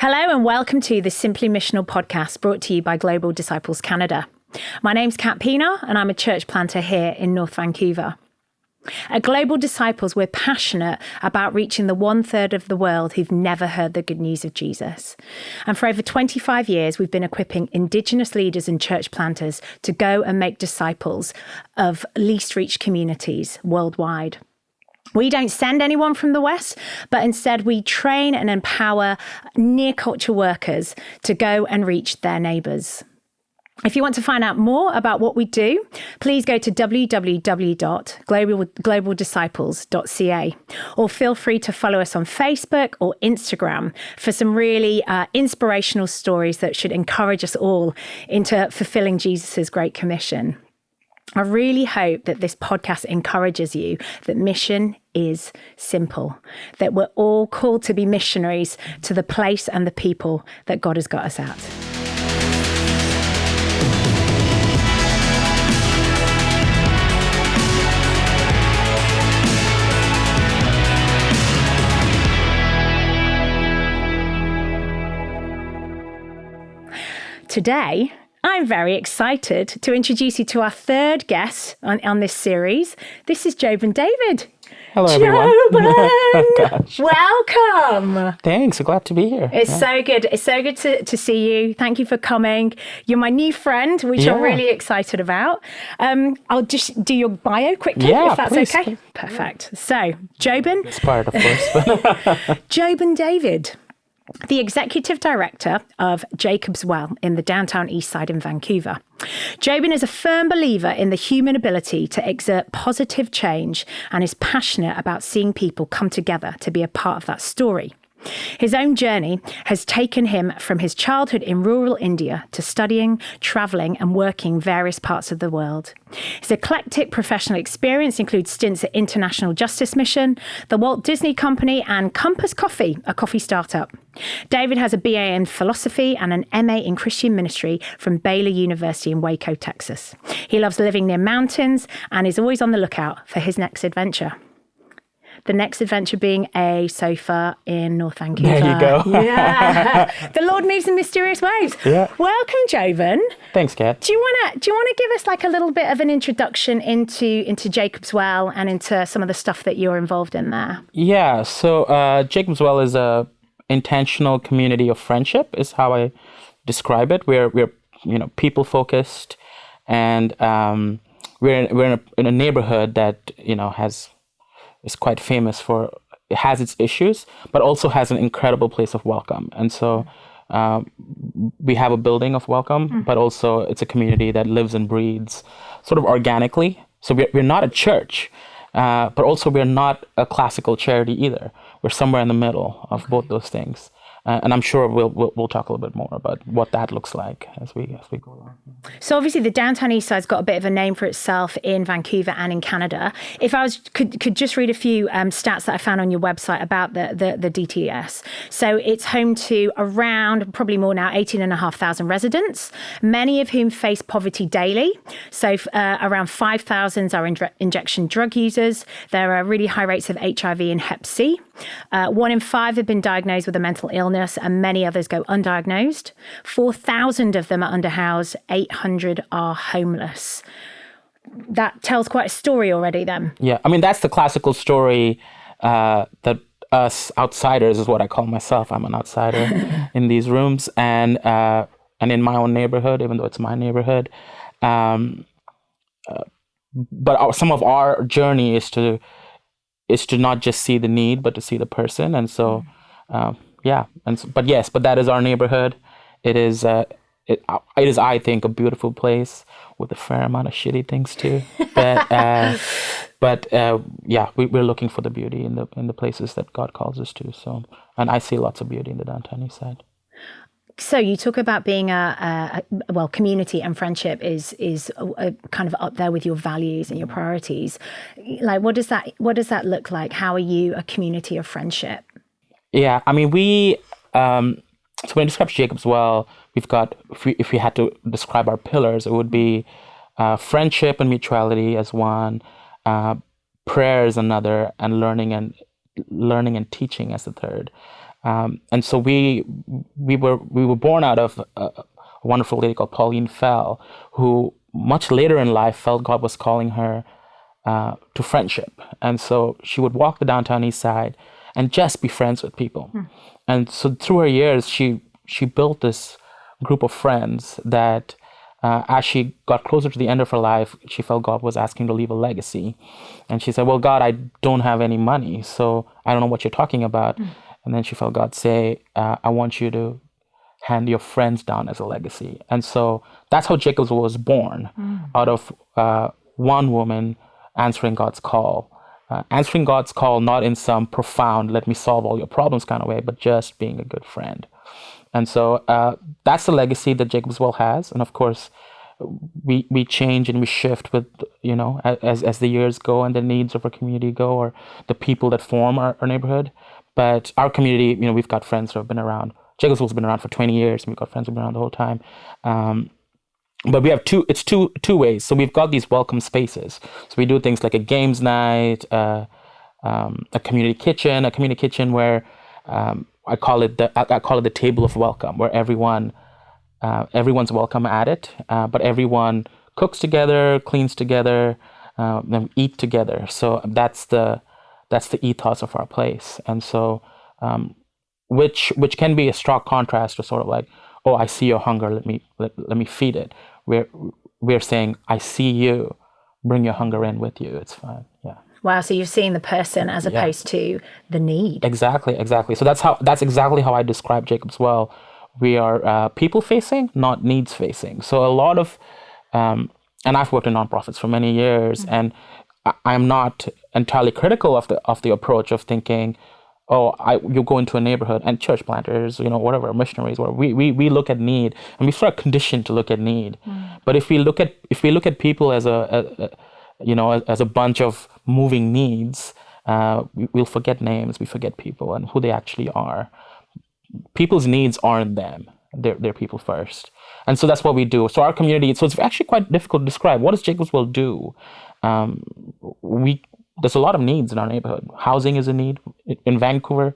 Hello and welcome to the Simply Missional podcast brought to you by Global Disciples Canada. My name's Kat Pienaar and I'm a church planter here in North Vancouver. At Global Disciples, we're passionate about reaching the 1/3 of the world who've never heard the good news of Jesus. And for over 25 years, we've been equipping Indigenous leaders and church planters to go and make disciples of least reached communities worldwide. We don't send anyone from the West, but instead we train and empower near culture workers to go and reach their neighbours. If you want to find out more about what we do, please go to www.globaldisciples.ca or feel free to follow us on Facebook or Instagram for some really inspirational stories that should encourage us all into fulfilling Jesus' Great Commission. I really hope that this podcast encourages you that mission is simple, that we're all called to be missionaries to the place and the people that God has got us at. Today, I'm very excited to introduce you to our third guest on this series. This is Joben David. Hello, everyone. Joben! Welcome. Thanks. Glad to be here. It's so good. It's so good to see you. Thank you for coming. You're my new friend, which I'm really excited about. I'll just do your bio quickly, if that's please. Okay. Perfect. So, Joben. It's part, of course. Joben David, the Executive Director of Jacob's Well in the Downtown Eastside in Vancouver. Joben is a firm believer in the human ability to exert positive change and is passionate about seeing people come together to be a part of that story. His own journey has taken him from his childhood in rural India to studying, travelling and working in various parts of the world. His eclectic professional experience includes stints at International Justice Mission, the Walt Disney Company and Compass Coffee, a coffee startup. David has a BA in philosophy and an MA in Christian ministry from Baylor University in Waco, Texas. He loves living near mountains and is always on the lookout for his next adventure. The next adventure being a sofa in North Vancouver. There you go. Yeah. The Lord moves in mysterious ways. Yeah. Welcome, Joben. Thanks, Kat. Do you want to give us like a little bit of an introduction into Jacob's Well and into some of the stuff that you're involved in there? Yeah. So Jacob's Well is a intentional community of friendship, is how I describe it. We're people focused, and we're in a neighborhood that is quite famous for, it has its issues, but also has an incredible place of welcome. And so we have a building of welcome, but also it's a community that lives and breathes sort of organically. So we're not a church, but also we're not a classical charity either. We're somewhere in the middle of both those things. And I'm sure we'll talk a little bit more about what that looks like as we go along. So obviously the Downtown Eastside's got a bit of a name for itself in Vancouver and in Canada. If I could just read a few stats that I found on your website about the DTES. So it's home to around, probably more now, 18,500 residents, many of whom face poverty daily. So around 5,000 are injection drug users. There are really high rates of HIV and Hep C. 1 in 5 have been diagnosed with a mental illness and many others go undiagnosed. 4,000 of them are underhoused. 800 are homeless. That tells quite a story already then. Yeah, I mean, that's the classical story that us outsiders is what I call myself. I'm an outsider in these rooms and in my own neighborhood, even though it's my neighborhood. But some of our journey is to not just see the need, but to see the person. And so, but that is our neighborhood. It is, I think, a beautiful place with a fair amount of shitty things too. But we're looking for the beauty in the places that God calls us to. So, and I see lots of beauty in the Downtown Eastside. So you talk about being community and friendship is kind of up there with your values and your priorities. Like, what does that look like? How are you a community of friendship? Yeah, I mean, so when I describe Jacob's Well, we've got, if we had to describe our pillars, it would be friendship and mutuality as one, prayer as another, and learning and teaching as the third. And so we were born out of a wonderful lady called Pauline Fell, who much later in life felt God was calling her to friendship. And so she would walk the downtown east side and just be friends with people. And so through her years, she built this group of friends that as she got closer to the end of her life, she felt God was asking to leave a legacy. And she said, well, God, I don't have any money, so I don't know what you're talking about. And then she felt God say, I want you to hand your friends down as a legacy. And so that's how Jacobsville was born, out of one woman answering God's call. Answering God's call, not in some profound, let me solve all your problems kind of way, but just being a good friend. And so that's the legacy that Jacobsville has. And of course, we change and we shift with, as the years go and the needs of our community go, or the people that form our neighborhood. But our community, we've got friends who have been around. Jacobsville's been around for 20 years, and we've got friends who've been around the whole time. But we have two ways. So we've got these welcome spaces. So we do things like a games night, a community kitchen where I call it the table of welcome, where everyone's welcome at it, but everyone cooks together, cleans together, then eat together. So that's the ethos of our place. And so which can be a stark contrast to sort of like, oh, I see your hunger, let me feed it. We're saying, I see you, bring your hunger in with you, it's fine. Yeah. Wow, so you're seeing the person as opposed to the need. Exactly. So that's exactly how I describe Jacobsville. We are people facing, not needs facing. So a lot of, and I've worked in nonprofits for many years, and I'm not entirely critical of the approach of thinking, you go into a neighborhood, and church planters, whatever, missionaries, where we look at need, and we sort of conditioned to look at need. But if we look at people as as a bunch of moving needs, we'll forget names, we forget people and who they actually are. People's needs aren't them; they're people first, and so that's what we do. So our community, so it's actually quite difficult to describe. What does Jacobsville do? There's a lot of needs in our neighborhood. Housing is a need in Vancouver.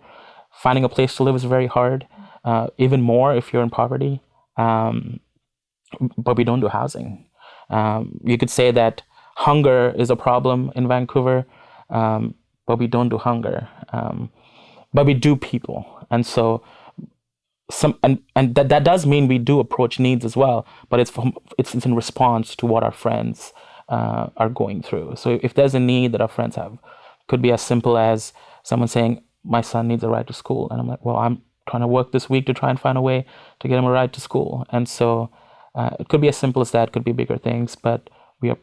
Finding a place to live is very hard, even more if you're in poverty. But we don't do housing. You could say that hunger is a problem in Vancouver, but we don't do hunger. But we do people, and so that does mean we do approach needs as well. But it's in response to what our friends are going through. So if there's a need that our friends have, could be as simple as someone saying, my son needs a ride to school, and I'm like, well, I'm trying to work this week to try and find a way to get him a ride to school. And so it could be as simple as that, could be bigger things, but we are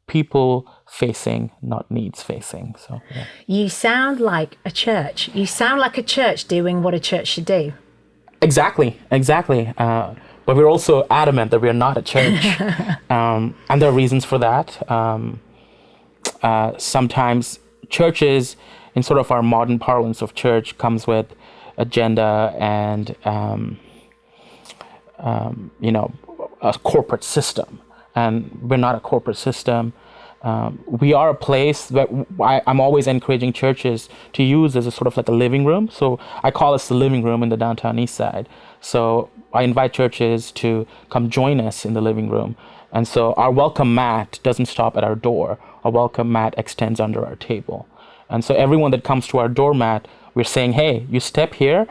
people facing, not needs facing. So yeah. You sound like a church. You sound like a church doing what a church should do. Exactly. But we're also adamant that we are not a church. And there are reasons for that. Sometimes churches, in sort of our modern parlance of church, comes with agenda and, a corporate system. And we're not a corporate system. We are a place that I'm always encouraging churches to use as a sort of like a living room. So I call us the living room in the downtown east side. So I invite churches to come join us in the living room. And so our welcome mat doesn't stop at our door. Our welcome mat extends under our table. And so everyone that comes to our doormat, we're saying, hey, you step here,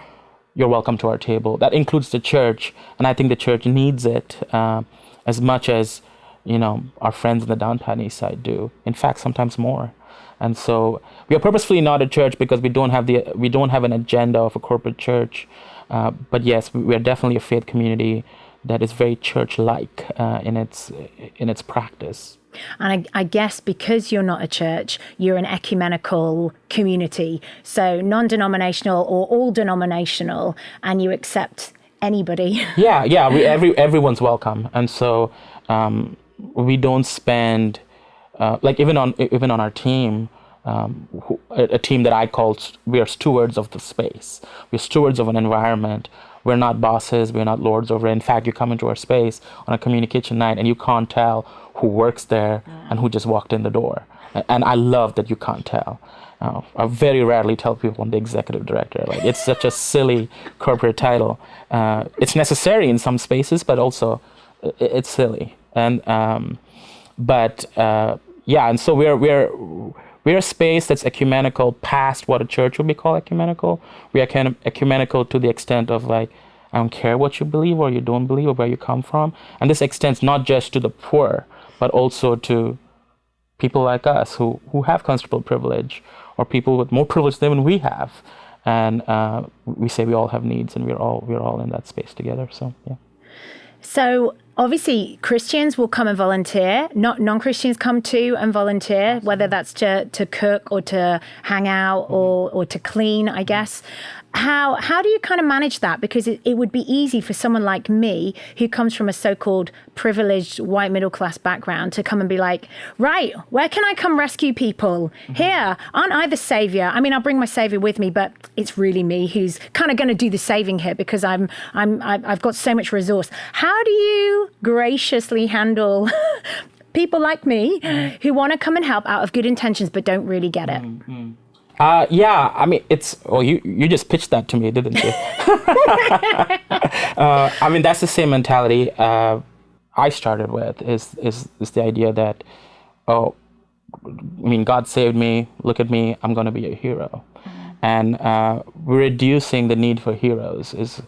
you're welcome to our table. That includes the church. And I think the church needs it as much as our friends in the downtown east side do. In fact, sometimes more. And so we are purposefully not a church because we don't have an agenda of a corporate church. But yes, we are definitely a faith community that is very church-like in its practice. And I guess because you're not a church, you're an ecumenical community, so non-denominational or all denominational, and you accept anybody. Yeah. Everyone's welcome, and so we don't spend even on our team. A team that I call, we are stewards of the space. We're stewards of an environment. We're not bosses. We're not lords over it. In fact, you come into our space on a community kitchen night and you can't tell who works there and who just walked in the door. And I love that you can't tell. I very rarely tell people I'm the executive director. Like, it's such a silly corporate title. It's necessary in some spaces, but also it's silly. And and so we're a space that's ecumenical past what a church would be called ecumenical. We are kind of ecumenical to the extent of like, I don't care what you believe or you don't believe or where you come from. And this extends not just to the poor, but also to people like us who have considerable privilege, or people with more privilege than we have. And we say we all have needs, and we're all in that space together. So, yeah. So obviously Christians will come and volunteer, non-Christians come too and volunteer, whether that's to cook or to hang out or to clean, I guess. How do you kind of manage that? Because it would be easy for someone like me, who comes from a so-called privileged white middle class background, to come and be like, right, where can I come rescue people? Here, aren't I the savior? I mean, I'll bring my savior with me, but it's really me who's kind of going to do the saving here, because I've got so much resource. How do you graciously handle people like me who want to come and help out of good intentions but don't really get it? I mean, you just pitched that to me, didn't you? I mean, that's the same mentality I started with, is the idea that, I mean, God saved me, look at me, I'm going to be a hero. And reducing the need for heroes is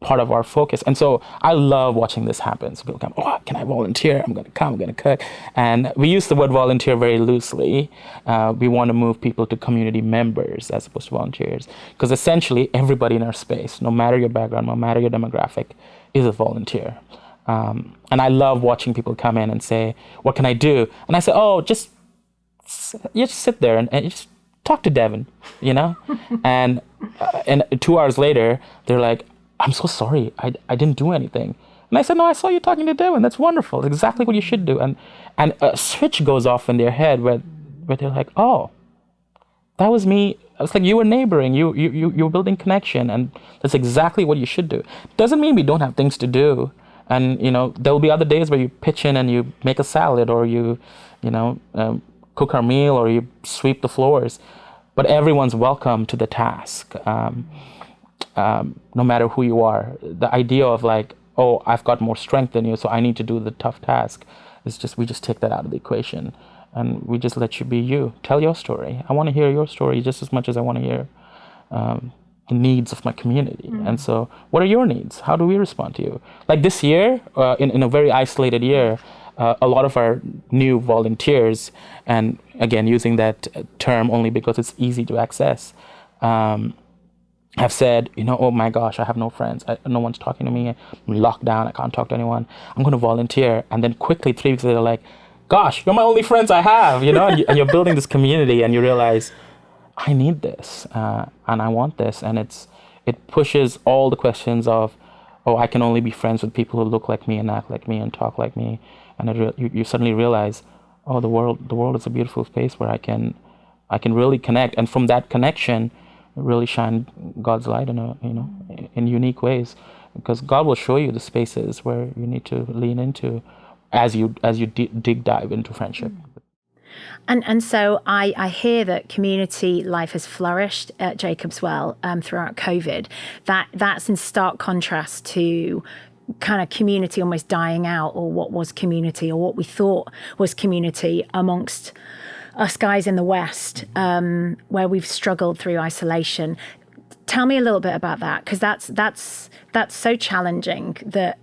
part of our focus. And so I love watching this happen. So people come, can I volunteer? I'm going to come, I'm going to cook. And we use the word volunteer very loosely. We want to move people to community members as opposed to volunteers. Because essentially everybody in our space, no matter your background, no matter your demographic, is a volunteer. And I love watching people come in and say, what can I do? And I say, just sit there and just talk to Devin, and 2 hours later, they're like, I'm so sorry, I didn't do anything. And I said, no, I saw you talking to Devin. That's wonderful. That's exactly what you should do. And a switch goes off in their head where they're like, oh, that was me. It's like you were neighboring, you were building connection, and that's exactly what you should do. Doesn't mean we don't have things to do. And, there will be other days where you pitch in and you make a salad, or you cook our meal, or you sweep the floors. But everyone's welcome to the task. No matter who you are. The idea of like, I've got more strength than you, so I need to do the tough task, we just take that out of the equation, and we just let you be you. Tell your story. I want to hear your story just as much as I want to hear the needs of my community. And so, what are your needs? How do we respond to you? Like this year, in a very isolated year, a lot of our new volunteers, and again, using that term only because it's easy to access, have said, oh my gosh, I have no friends. No one's talking to me. I'm locked down. I can't talk to anyone. I'm going to volunteer. And then quickly, 3 weeks later, like, gosh, you're my only friends I have, and you're building this community, and you realize, I need this, and I want this. And it pushes all the questions of, I can only be friends with people who look like me and act like me and talk like me. And you suddenly realize, the world is a beautiful space where I can really connect. And from that connection, really shine God's light in unique ways, because God will show you the spaces where you need to lean into as you dive into friendship. And so I hear that community life has flourished at Jacob's Well throughout COVID. That's in stark contrast to kind of community almost dying out, or what was community, or what we thought was community amongst us guys in the West, where we've struggled through isolation. Tell me a little bit about that, because that's so challenging that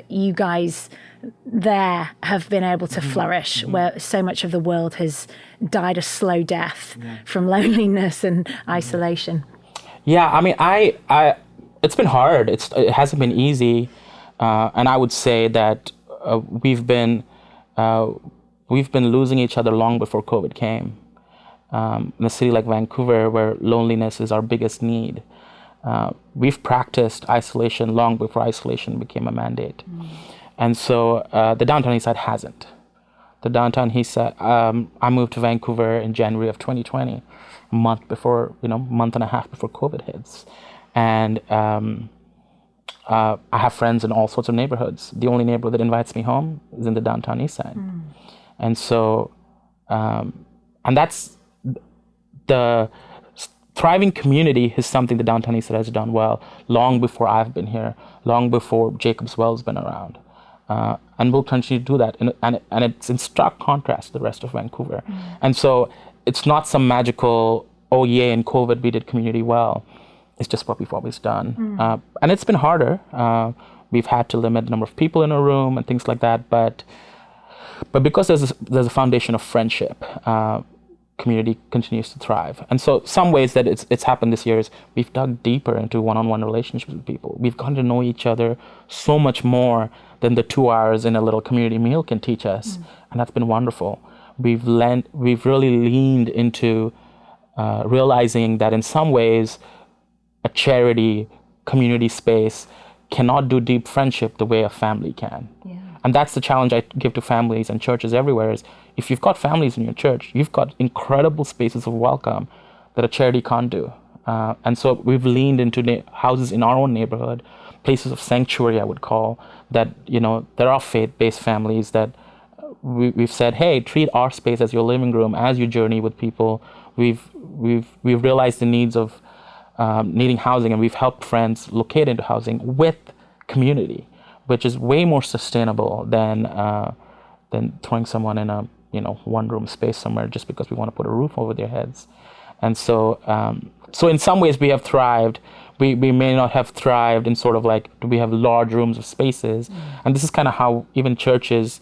you guys there have been able to flourish, where so much of the world has died a slow death from loneliness and isolation. Yeah, I mean, it's been hard. It hasn't been easy, and I would say that we've been losing each other long before COVID came. In a city like Vancouver, where loneliness is our biggest need, we've practiced isolation long before isolation became a mandate. And so the Downtown Eastside hasn't. The Downtown Eastside, I moved to Vancouver in January of 2020, month and a half before COVID hits. And I have friends in all sorts of neighborhoods. The only neighborhood that invites me home is in the Downtown Eastside. And so, and that's the thriving community is something the Downtown Eastside has done well long before I've been here, long before Jacob's Well's been around. And we'll continue to do that. And it's in stark contrast to the rest of Vancouver. And so it's not some magical, oh yeah, in COVID we did community well. It's just what we've always done. And it's been harder. We've had to limit the number of people in a room and things like that. But because there's a foundation of friendship, community continues to thrive. And so some ways that it's happened this year is we've dug deeper into one-on-one relationships with people. We've gotten to know each other so much more than the 2 hours in a little community meal can teach us. And that's been wonderful. We've really leaned into realizing that in some ways a charity community space cannot do deep friendship the way a family can. And that's the challenge I give to families and churches everywhere is if you've got families in your church, you've got incredible spaces of welcome that a charity can't do. And so we've leaned into houses in our own neighborhood, places of sanctuary, I would call, that, there are faith-based families that we've said, hey, treat our space as your living room, as you journey with people. We've realized the needs of needing housing, and we've helped friends locate into housing with community, which is way more sustainable than throwing someone in a one-room space somewhere just because we want to put a roof over their heads. And so in some ways we have thrived. We may not have thrived in sort of like, do we have large rooms of spaces? And this is kind of how even churches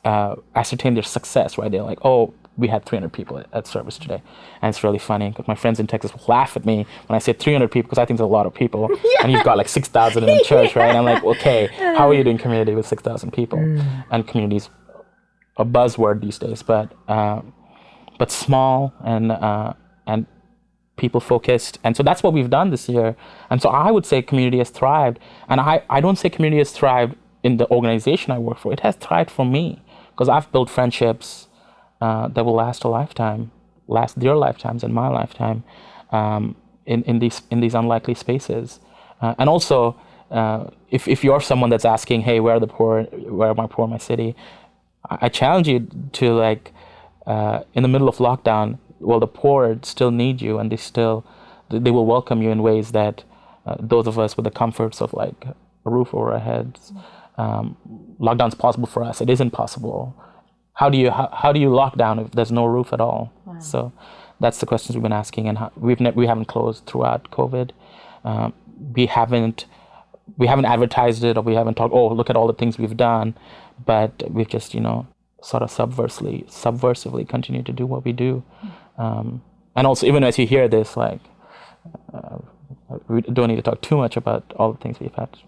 ascertain their success, right? They're like, oh, we had 300 people at service today. And it's really funny because my friends in Texas will laugh at me when I say 300 people because I think there's a lot of people. And you've got like 6,000 in the church, right? And I'm like, okay, how are you doing community with 6,000 people? And community's a buzzword these days, but small and people focused. And so that's what we've done this year. And so I would say community has thrived. And I don't say community has thrived in the organization I work for. It has thrived for me because I've built friendships that will last their lifetimes and my lifetime, in these unlikely spaces. And also, if you're someone that's asking, hey, where are the poor? Where are my poor in my city? I challenge you to in the middle of lockdown, well, the poor still need you, and they will welcome you in ways that those of us with the comforts of like a roof over our heads, lockdown's possible for us. It isn't possible. How do you lock down if there's no roof at all? Wow. So that's the questions we've been asking, and we haven't closed throughout COVID. We haven't advertised it, or we haven't talked, oh, look at all the things we've done, but we've just sort of subversively continued to do what we do. And also, even as you hear this, we don't need to talk too much about all the things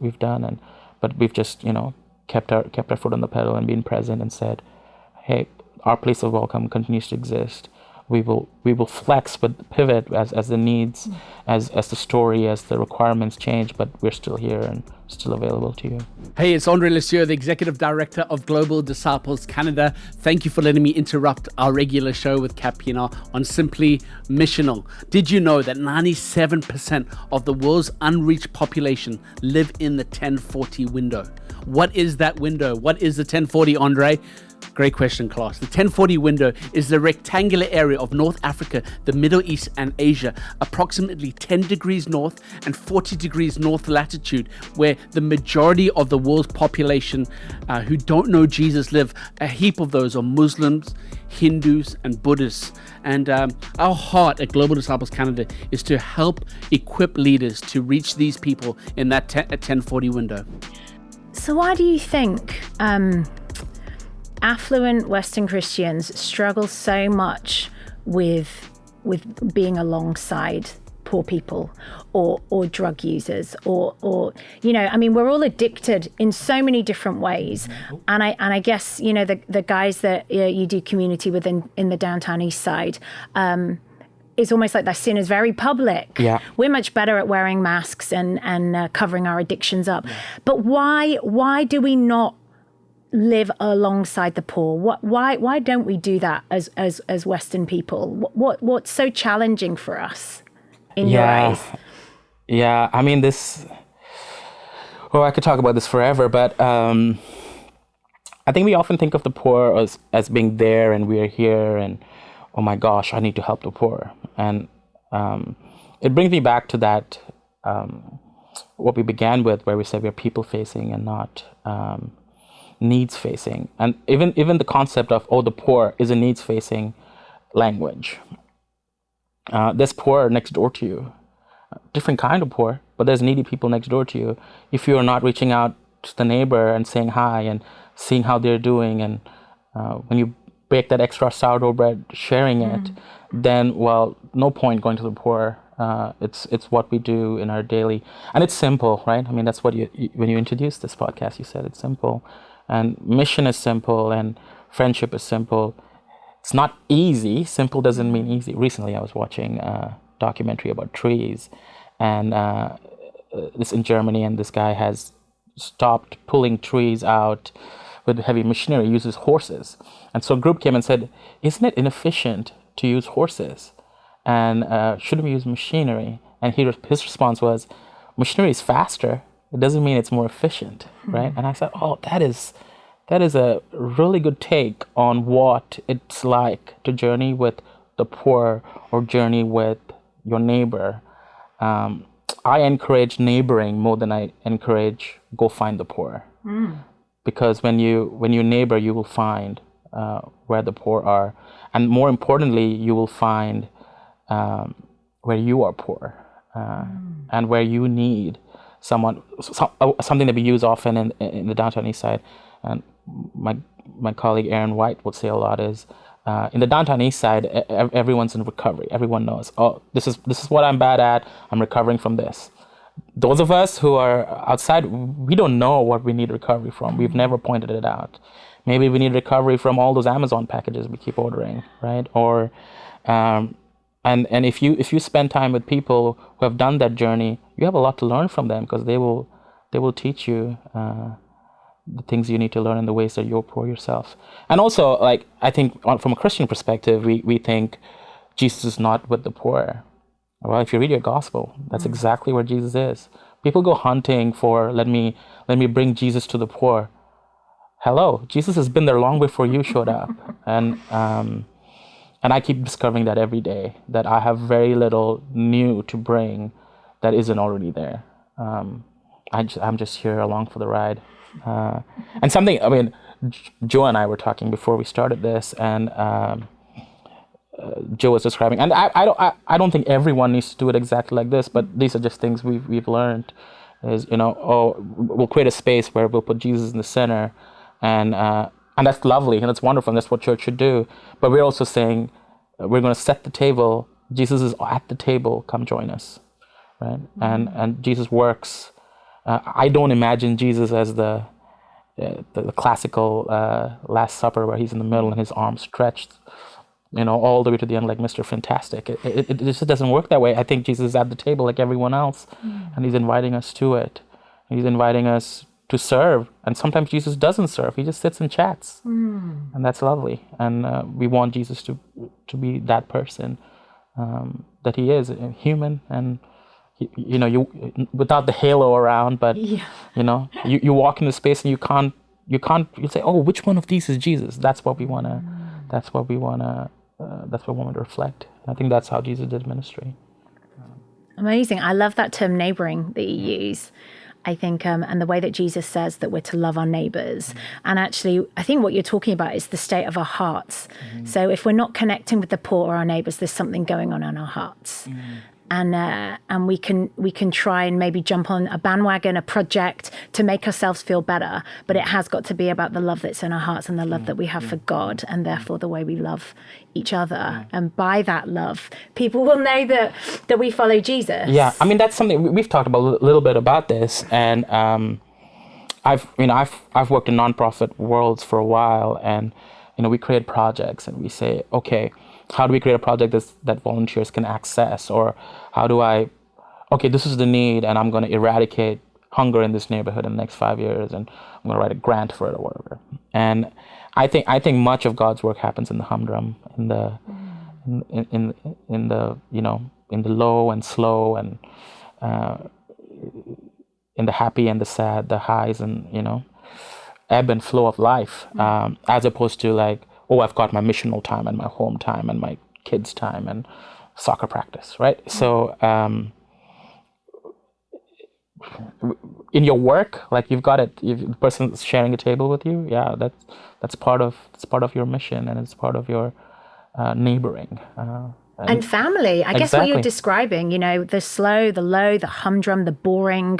we've done, but we've just kept our foot on the pedal and been present and said, hey, our place of welcome continues to exist. We will flex, but pivot as the needs, as the story, as the requirements change, but we're still here and still available to you. Hey, it's Andre Lesieux, the Executive Director of Global Disciples Canada. Thank you for letting me interrupt our regular show with Kat Pienaar on Simply Missional. Did you know that 97% of the world's unreached population live in the 1040 window? What is that window? What is the 1040, Andre? Great question, class. The 1040 window is the rectangular area of North Africa, the Middle East and Asia, approximately 10 degrees north and 40 degrees north latitude, where the majority of the world's population who don't know Jesus live. A heap of those are Muslims, Hindus and Buddhists. And our heart at Global Disciples Canada is to help equip leaders to reach these people in that 1040 window. So why do you think affluent Western Christians struggle so much with being alongside poor people or drug users or we're all addicted in so many different ways, and I guess the guys that you do community with in the Downtown Eastside, it's almost like their sin is very public. Yeah. We're much better at wearing masks and covering our addictions up. But why do we not live alongside the poor? Why don't we do that as Western people? What's so challenging for us in your eyes? Yeah, I mean I could talk about this forever, but I think we often think of the poor as being there and we're here, and oh my gosh, I need to help the poor. And it brings me back to that, what we began with, where we said we're people facing and not needs facing. And even the concept of, the poor is a needs facing language. There's poor next door to you, different kind of poor, but there's needy people next door to you. If you're not reaching out to the neighbor and saying hi and seeing how they're doing, and when you bake that extra sourdough bread, sharing it, then, well, no point going to the poor. It's what we do in our daily, and it's simple, right? I mean, that's what when you introduced this podcast, you said it's simple, and mission is simple, and friendship is simple. It's not easy. Simple doesn't mean easy. Recently, I was watching a documentary about trees, and this in Germany, and this guy has stopped pulling trees out with heavy machinery, uses horses. And so a group came and said, isn't it inefficient to use horses? And shouldn't we use machinery? And his response was, machinery is faster. It doesn't mean it's more efficient, right? And I said, that is a really good take on what it's like to journey with the poor or journey with your neighbor. I encourage neighboring more than I encourage go find the poor. Because when you neighbor, you will find where the poor are. And more importantly, you will find where you are poor and where you need something that we use often in the Downtown Eastside. And my colleague Aaron White would say a lot is, in the Downtown Eastside, everyone's in recovery. Everyone knows, this is what I'm bad at. I'm recovering from this. Those of us who are outside, we don't know what we need recovery from. We've never pointed it out. Maybe we need recovery from all those Amazon packages we keep ordering, right? Or and if you spend time with people who have done that journey, you have a lot to learn from them, because they will teach you the things you need to learn in the ways that you're poor yourself. And also, like, I think from a Christian perspective, we think Jesus is not with the poor. Well, if you read your gospel, that's exactly where Jesus is. People go hunting for, let me bring Jesus to the poor. Hello, Jesus has been there long before you showed up. And I keep discovering that every day, that I have very little new to bring that isn't already there. I'm just here along for the ride. And something, I mean, Joe and I were talking before we started this, and Joe was describing, and I don't think everyone needs to do it exactly like this, but these are just things we've learned. Is, we'll create a space where we'll put Jesus in the center, and that's lovely and that's wonderful, and that's what church should do. But we're also saying we're going to set the table. Jesus is at the table. Come join us, right? And Jesus works. I don't imagine Jesus as the classical Last Supper, where he's in the middle and his arms stretched, all the way to the end, like Mr. Fantastic. It just doesn't work that way. I think Jesus is at the table like everyone else, and he's inviting us to it. He's inviting us to serve, and sometimes Jesus doesn't serve. He just sits and chats, and that's lovely. And we want Jesus to be that person that he is, human, and you without the halo around, but you walk into space and you say, which one of these is Jesus? That's what we want to reflect. I think that's how Jesus did ministry. Amazing. I love that term neighboring that you use. I think, and the way that Jesus says that we're to love our neighbors. And actually, I think what you're talking about is the state of our hearts. So if we're not connecting with the poor or our neighbors, there's something going on in our hearts. And we can try and maybe jump on a bandwagon, a project to make ourselves feel better, but it has got to be about the love that's in our hearts and the love that we have for God, and therefore the way we love each other. And by that love, people will know that we follow Jesus. Yeah, I mean, that's something we've talked about a little bit about this, and I've worked in nonprofit worlds for a while, and we create projects and we say, okay, how do we create a project that volunteers can access? Or how do this is the need, and I'm going to eradicate hunger in this neighborhood in the next 5 years, and I'm going to write a grant for it or whatever. And I think much of God's work happens in the humdrum, in the low and slow, and in the happy and the sad, the highs and ebb and flow of life, as opposed to like, I've got my missional time and my home time and my kids' time and soccer practice, right? So in your work, like you've got it. If the person is sharing a table with you, yeah, that's part of your mission, and it's part of your neighboring. And family. I guess what you're Exactly. describing, the slow, the low, the humdrum, the boring,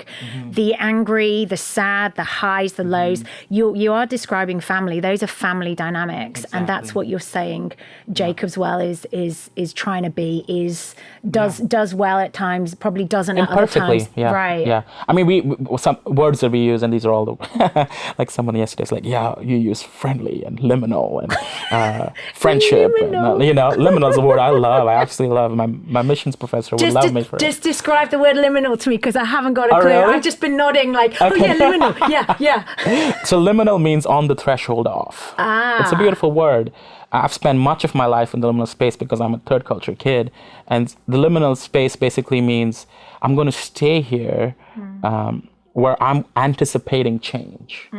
the angry, the sad, the highs, the lows. You are describing family. Those are family dynamics. And that's Exactly. what you're saying Jacob's Well is trying to be, does well at times, probably doesn't at other Imperfectly, times. yeah, Right. yeah. I mean, we some words that we use, and these are all the like someone yesterday is like, yeah, you use friendly and liminal and friendship. Liminal. And, liminal is a word I love. I absolutely love. My missions professor would love me for it. Just describe the word liminal to me, because I haven't got a clue. really? I've just been nodding like, Okay. oh yeah, liminal. Yeah. So liminal means on the threshold of. It's a beautiful word. I've spent much of my life in the liminal space because I'm a third culture kid. And the liminal space basically means I'm going to stay here where I'm anticipating change.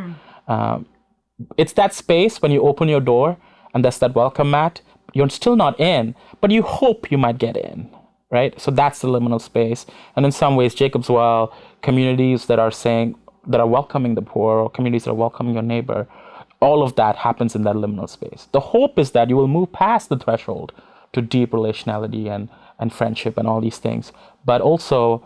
It's that space when you open your door and there's that welcome mat. You're still not in, but you hope you might get in, right? So that's the liminal space. And in some ways, Jacob's Well, communities that are welcoming the poor, or communities that are welcoming your neighbor, all of that happens in that liminal space. The hope is that you will move past the threshold to deep relationality and friendship and all these things. But also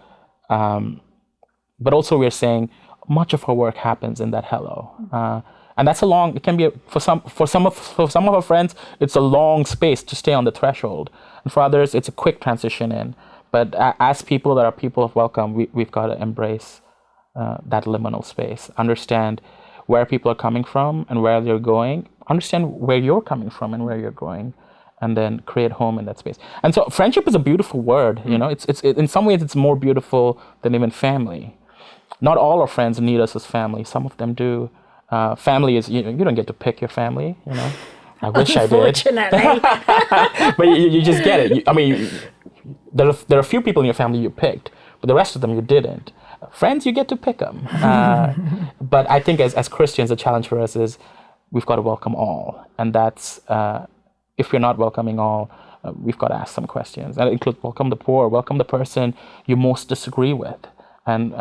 we're saying much of our work happens in that hello. And that's it can be for some of our friends, it's a long space to stay on the threshold. And for others, it's a quick transition in. But as people that are people of welcome, we've got to embrace that liminal space, understand where people are coming from and where they're going, understand where you're coming from and where you're going, and then create home in that space. And so friendship is a beautiful word, it's in some ways it's more beautiful than even family. Not all our friends need us as family. Some of them do. Family is, you don't get to pick your family, I wish I did. Unfortunately. But you just get it. There are a few people in your family you picked, but the rest of them you didn't. Friends, you get to pick them. But I think as Christians, the challenge for us is we've got to welcome all. And that's, if we're not welcoming all, we've got to ask some questions. And it includes welcome the poor, welcome the person you most disagree with, and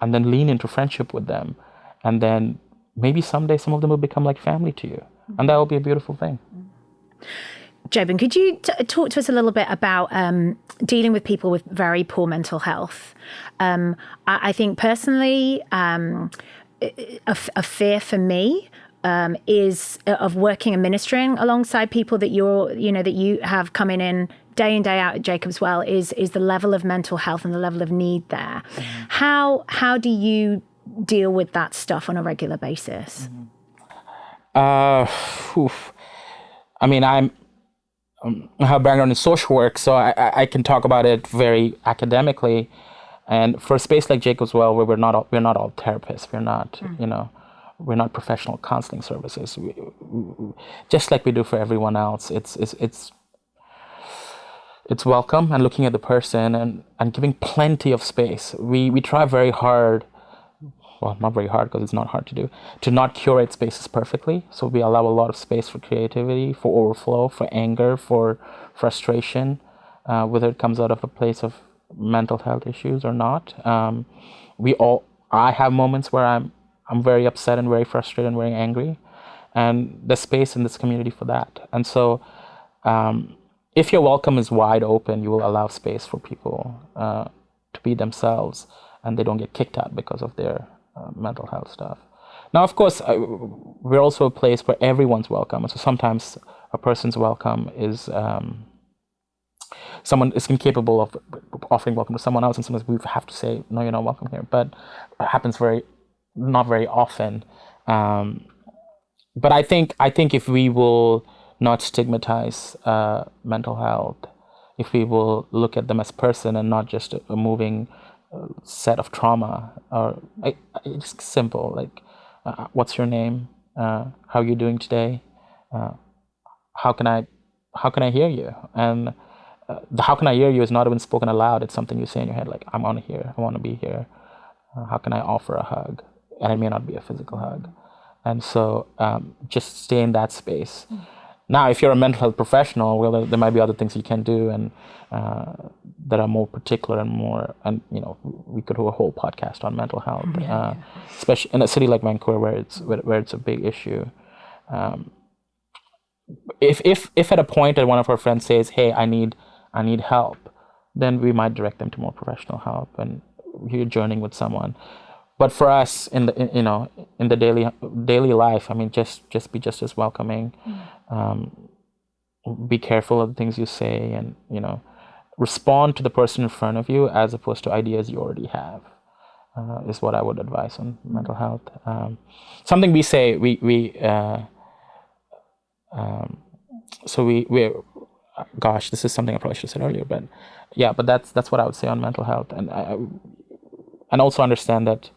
then lean into friendship with them. And then maybe someday some of them will become like family to you. And that will be a beautiful thing. Joben, could you talk to us a little bit about dealing with people with very poor mental health? I think personally, a fear for me is of working and ministering alongside people that you have coming in day out at Jacob's Well is the level of mental health and the level of need there. How do you deal with that stuff on a regular basis? I mean, I have a background in social work, so I can talk about it very academically. And for a space like Jacob's Well, where we're not all therapists, we're not professional counseling services. We, just like we do for everyone else, it's welcome and looking at the person and giving plenty of space. We try very hard. Well, not very hard because it's not hard to do, to not curate spaces perfectly. So we allow a lot of space for creativity, for overflow, for anger, for frustration, whether it comes out of a place of mental health issues or not. I have moments where I'm very upset and very frustrated and very angry, and there's space in this community for that. And so if your welcome is wide open, you will allow space for people to be themselves, and they don't get kicked out because of their mental health stuff. Now, of course, we're also a place where everyone's welcome. So sometimes a person's welcome is someone is incapable of offering welcome to someone else, and sometimes we have to say, no, you're not welcome here. But it happens not very often. But I think if we will not stigmatize mental health, if we will look at them as person and not just a moving set of trauma, or it's simple, like what's your name, how are you doing today, how can I hear you, and the how can I hear you is not even spoken aloud. It's something you say in your head, like I want to be here, how can I offer a hug, and it may not be a physical hug. And so just stay in that space. Now, if you're a mental health professional, well, there might be other things you can do, and that are more particular and more. And we could do a whole podcast on mental health, especially in a city like Vancouver, where it's a big issue. If at a point that one of our friends says, "Hey, I need help," then we might direct them to more professional help, and you're journeying with someone. But for us in the daily life, I mean, just be just as welcoming. Be careful of the things you say, and respond to the person in front of you as opposed to ideas you already have. Is what I would advise on mental health. Something we say gosh, this is something I probably should have said earlier, but that's what I would say on mental health, and also understand that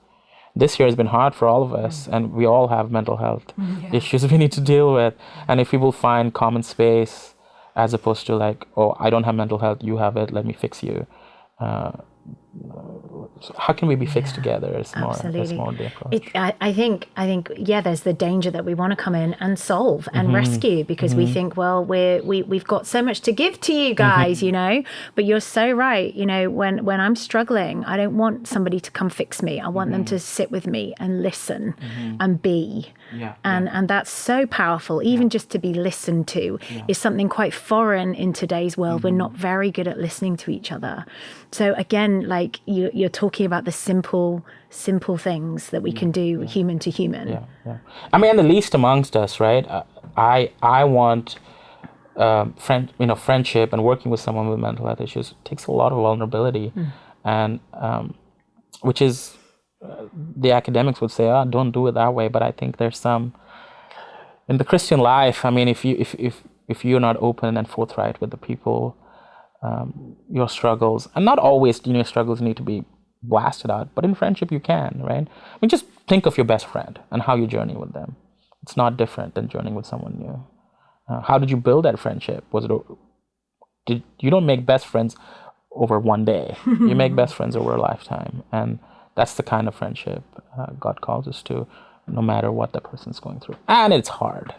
this year has been hard for all of us, and we all have mental health issues we need to deal with. And if people find common space, as opposed to like, "Oh, I don't have mental health, you have it, let me fix you." So how can we be fixed together? It's more the approach. I think there's the danger that we want to come in and solve and rescue, because we think, well, we've got so much to give to you guys, but you're so right. When I'm struggling, I don't want somebody to come fix me. I want them to sit with me and listen and be. And that's so powerful. Even just to be listened to is something quite foreign in today's world. We're not very good at listening to each other. So again, like you're talking about the simple things that we can do human to human. I mean, the least amongst us, right? I want friendship and working with someone with mental health issues takes a lot of vulnerability, and which is the academics would say, don't do it that way. But I think there's some in the Christian life. I mean, if you're not open and forthright with the people, your struggles, and not always your struggles need to be blasted out, but in friendship you can, right? I mean, just think of your best friend and how you journey with them. It's not different than journeying with someone new. How did you build that friendship? You don't make best friends over one day. You make best friends over a lifetime, and that's the kind of friendship God calls us to, no matter what the person's going through. And it's hard.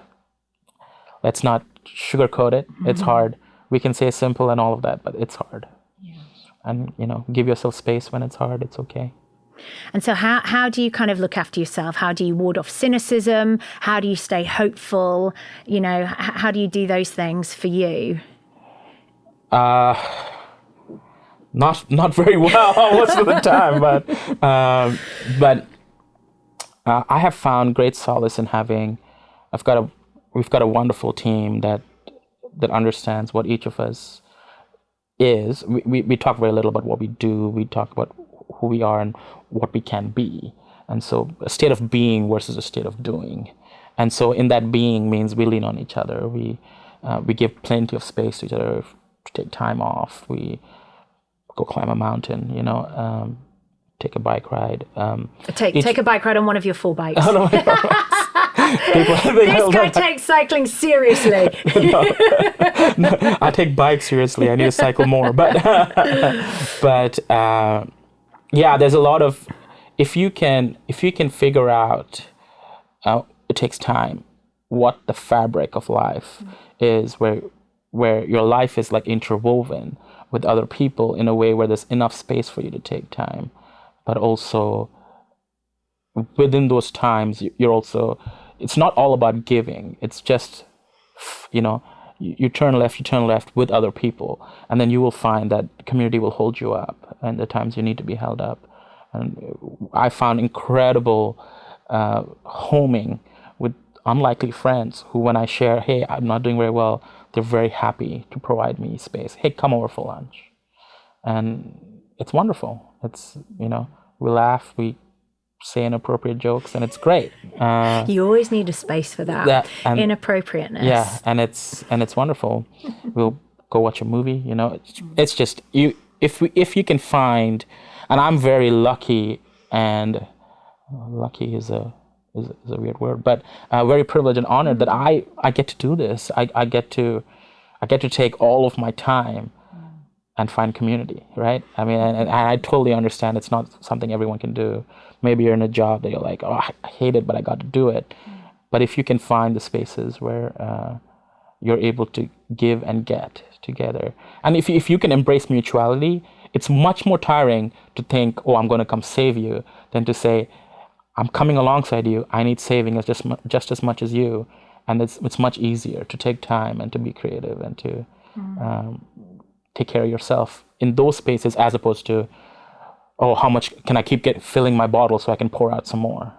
Let's not sugarcoat it. It's hard. We can say simple and all of that, but it's hard. And give yourself space when it's hard. It's okay. And so how do you kind of look after yourself? How do you ward off cynicism? How do you stay hopeful? How do you do those things for you? Not very well most of the time, but I have found great solace in we've got a wonderful team that understands what each of us is. We talk very little about what we do. We talk about who we are and what we can be. And so a state of being versus a state of doing. And so in that being means we lean on each other. We give plenty of space to each other to take time off. We go climb a mountain, take a bike ride. Take a bike ride on one of your 4 bikes. This guy takes cycling seriously. No, I take bikes seriously. I need to cycle more. But there's a lot of, if you can figure out, it takes time, what the fabric of life is, where your life is like interwoven with other people in a way where there's enough space for you to take time, but also within those times you're also, it's not all about giving. It's just, you turn left with other people, and then you will find that community will hold you up, and the times you need to be held up. And I found incredible homing with unlikely friends who, when I share, hey, I'm not doing very well, they're very happy to provide me space. Hey, come over for lunch. And it's wonderful. It's, we laugh, we say inappropriate jokes, and it's great. You always need a space for that inappropriateness. Yeah, and it's wonderful. We'll go watch a movie. It's just if you can find, and I'm very lucky, and lucky is a weird word, but very privileged and honored that I get to do this. I get to take all of my time and find community, right? I mean, and I totally understand it's not something everyone can do. Maybe you're in a job that you're like, oh, I hate it, but I got to do it. But if you can find the spaces where you're able to give and get together. And if you can embrace mutuality, it's much more tiring to think, oh, I'm going to come save you, than to say, I'm coming alongside you. I need saving as just as much as you. And it's much easier to take time and to be creative and to take care of yourself in those spaces, as opposed to, oh, how much can I keep filling my bottle so I can pour out some more?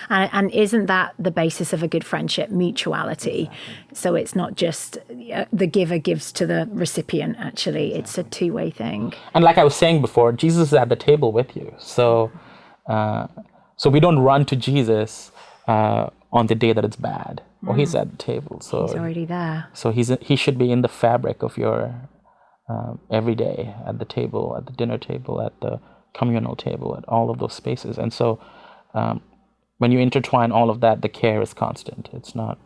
And isn't that the basis of a good friendship? Mutuality. So it's not just the giver gives to the recipient, actually. It's a two-way thing. And like I was saying before, Jesus is at the table with you. So we don't run to Jesus on the day that it's bad. Or he's at the table. So he's already there. So he should be in the fabric of your every day, at the table, at the dinner table, at the communal table, at all of those spaces. And so when you intertwine all of that, the care is constant. It's not,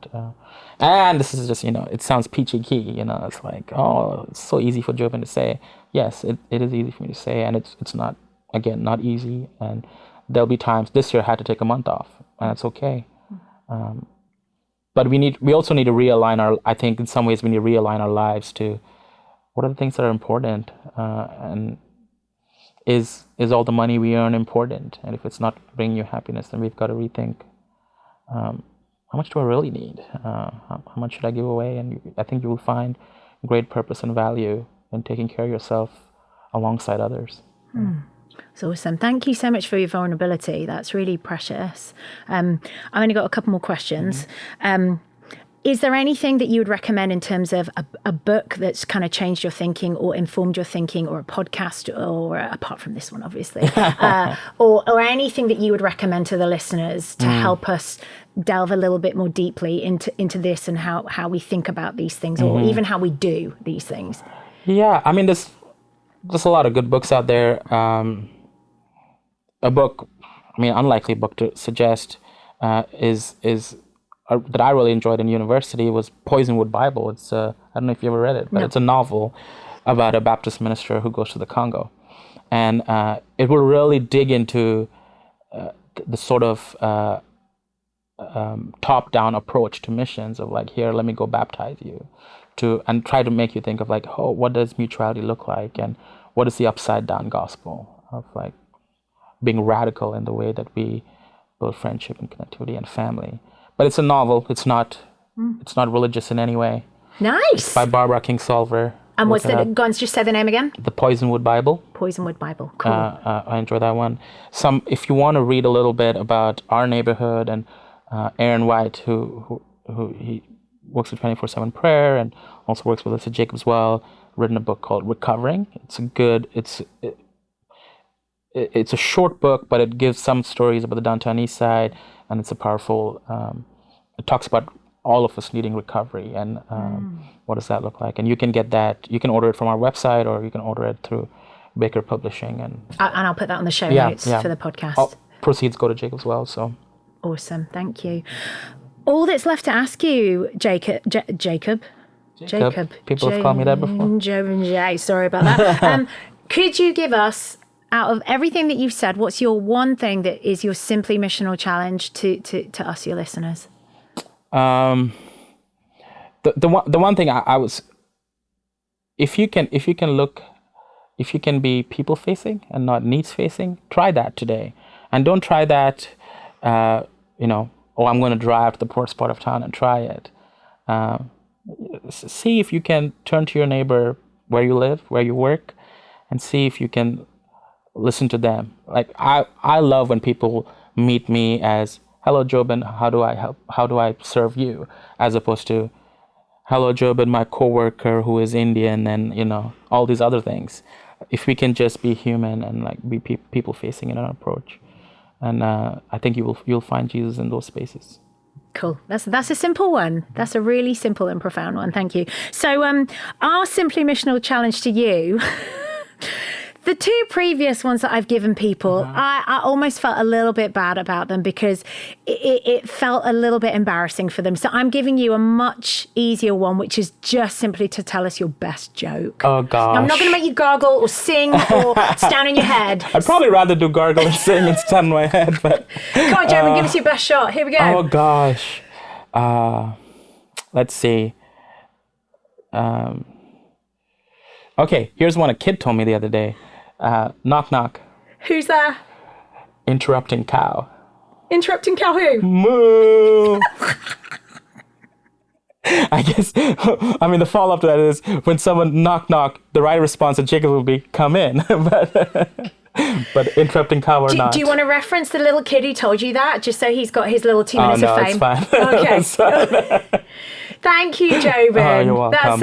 and this is just, it sounds peachy key, it's like, oh, it's so easy for Joben to say. Yes, it is easy for me to say, and it's not, again, not easy. And there'll be times, this year I had to take a month off, and it's okay. But we also need to realign I think in some ways we need to realign our lives to what are the things that are important, and is all the money we earn important? And if it's not bringing you happiness, then we've got to rethink, how much do I really need? How much should I give away? And I think you will find great purpose and value in taking care of yourself alongside others. It's awesome. Thank you so much for your vulnerability. That's really precious. I've only got a couple more questions. Is there anything that you would recommend in terms of a book that's kind of changed your thinking or informed your thinking, or a podcast, or apart from this one, obviously, or anything that you would recommend to the listeners to help us delve a little bit more deeply into this and how we think about these things, or even how we do these things? Yeah, I mean, there's a lot of good books out there. A book, unlikely book to suggest is that I really enjoyed in university was Poisonwood Bible. It's I don't know if you ever read it, but It's a novel about a Baptist minister who goes to the Congo, and it will really dig into the sort of top-down approach to missions of like, here, let me go baptize you, and try to make you think of like, oh, what does mutuality look like, and what is the upside-down gospel of like being radical in the way that we build friendship and connectivity and family. But it's a novel. It's not religious in any way. Nice. It's by Barbara Kingsolver. And what's the? Go on, just say the name again. The Poisonwood Bible. Poisonwood Bible. Cool. I enjoy that one. If you want to read a little bit about our neighborhood and Aaron White, who he works with 24/7 Prayer and also works with us at Jacob's Well, written a book called Recovering. It's a short book, but it gives some stories about the Downtown Eastside, and it's a powerful. It talks about all of us needing recovery, and what does that look like? And you can get that. You can order it from our website, or you can order it through Baker Publishing, and I'll put that on the show notes for the podcast. All proceeds go to Jacob's Well. So awesome, thank you. All that's left to ask you, Jacob. People have called me that before. Joben J. Sorry about that. Could you give us, out of everything that you've said, what's your one thing that is your Simply Missional challenge to us, your listeners? The one thing I was, if you can be people facing and not needs facing, try that today, and don't try that. I'm going to drive to the poorest part of town and try it. See if you can turn to your neighbor where you live, where you work, and see if you can listen to them. Like I love when people meet me as, hello, Joben, how do I help? How do I serve you? As opposed to, hello, Joben, my coworker who is Indian, and all these other things. If we can just be human and like be people facing in our approach, and I think you'll find Jesus in those spaces. Cool. That's a simple one. That's a really simple and profound one. Thank you. So our Simply Missional challenge to you. The two previous ones that I've given people, I almost felt a little bit bad about them because it felt a little bit embarrassing for them. So I'm giving you a much easier one, which is just simply to tell us your best joke. Oh, gosh. I'm not going to make you gargle or sing or stand on your head. I'd probably rather do gargle and sing and stand on my head. But come on, Joben, give us your best shot. Here we go. Oh, gosh. Let's see. Okay, here's one a kid told me the other day. Knock, knock. Who's there? Interrupting cow. Interrupting cow who? Moo. I guess, I mean, the follow-up to that is when someone knock, knock, the right response to Jacob will be come in. but interrupting cow or not. Do you want to reference the little kid who told you that, just so he's got his little 2 minutes no, of fame? it's fine. Okay. It's fine. Thank you, Joben. Oh, you're welcome.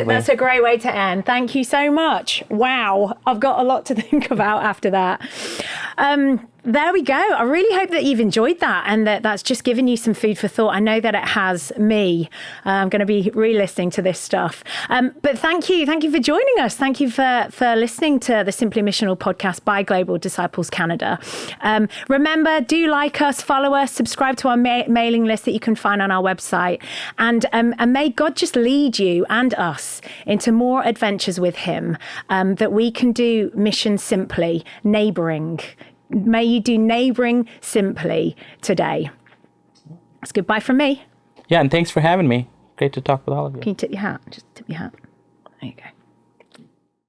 That's a great way to end. Thank you so much. Wow, I've got a lot to think about after that. There we go. I really hope that you've enjoyed that and that's just given you some food for thought. I know that it has me. I'm going to be re-listening to this stuff. But thank you for joining us. Thank you for listening to the Simply Missional podcast by Global Disciples Canada. Remember, do like us, follow us, subscribe to our mailing list that you can find on our website. And may God just lead you and us into more adventures with him, that we can do mission simply, neighbouring. May you do neighbouring simply today. It's goodbye from me. Yeah, and thanks for having me. Great to talk with all of you. Can you tip your hat? Just tip your hat. There you go.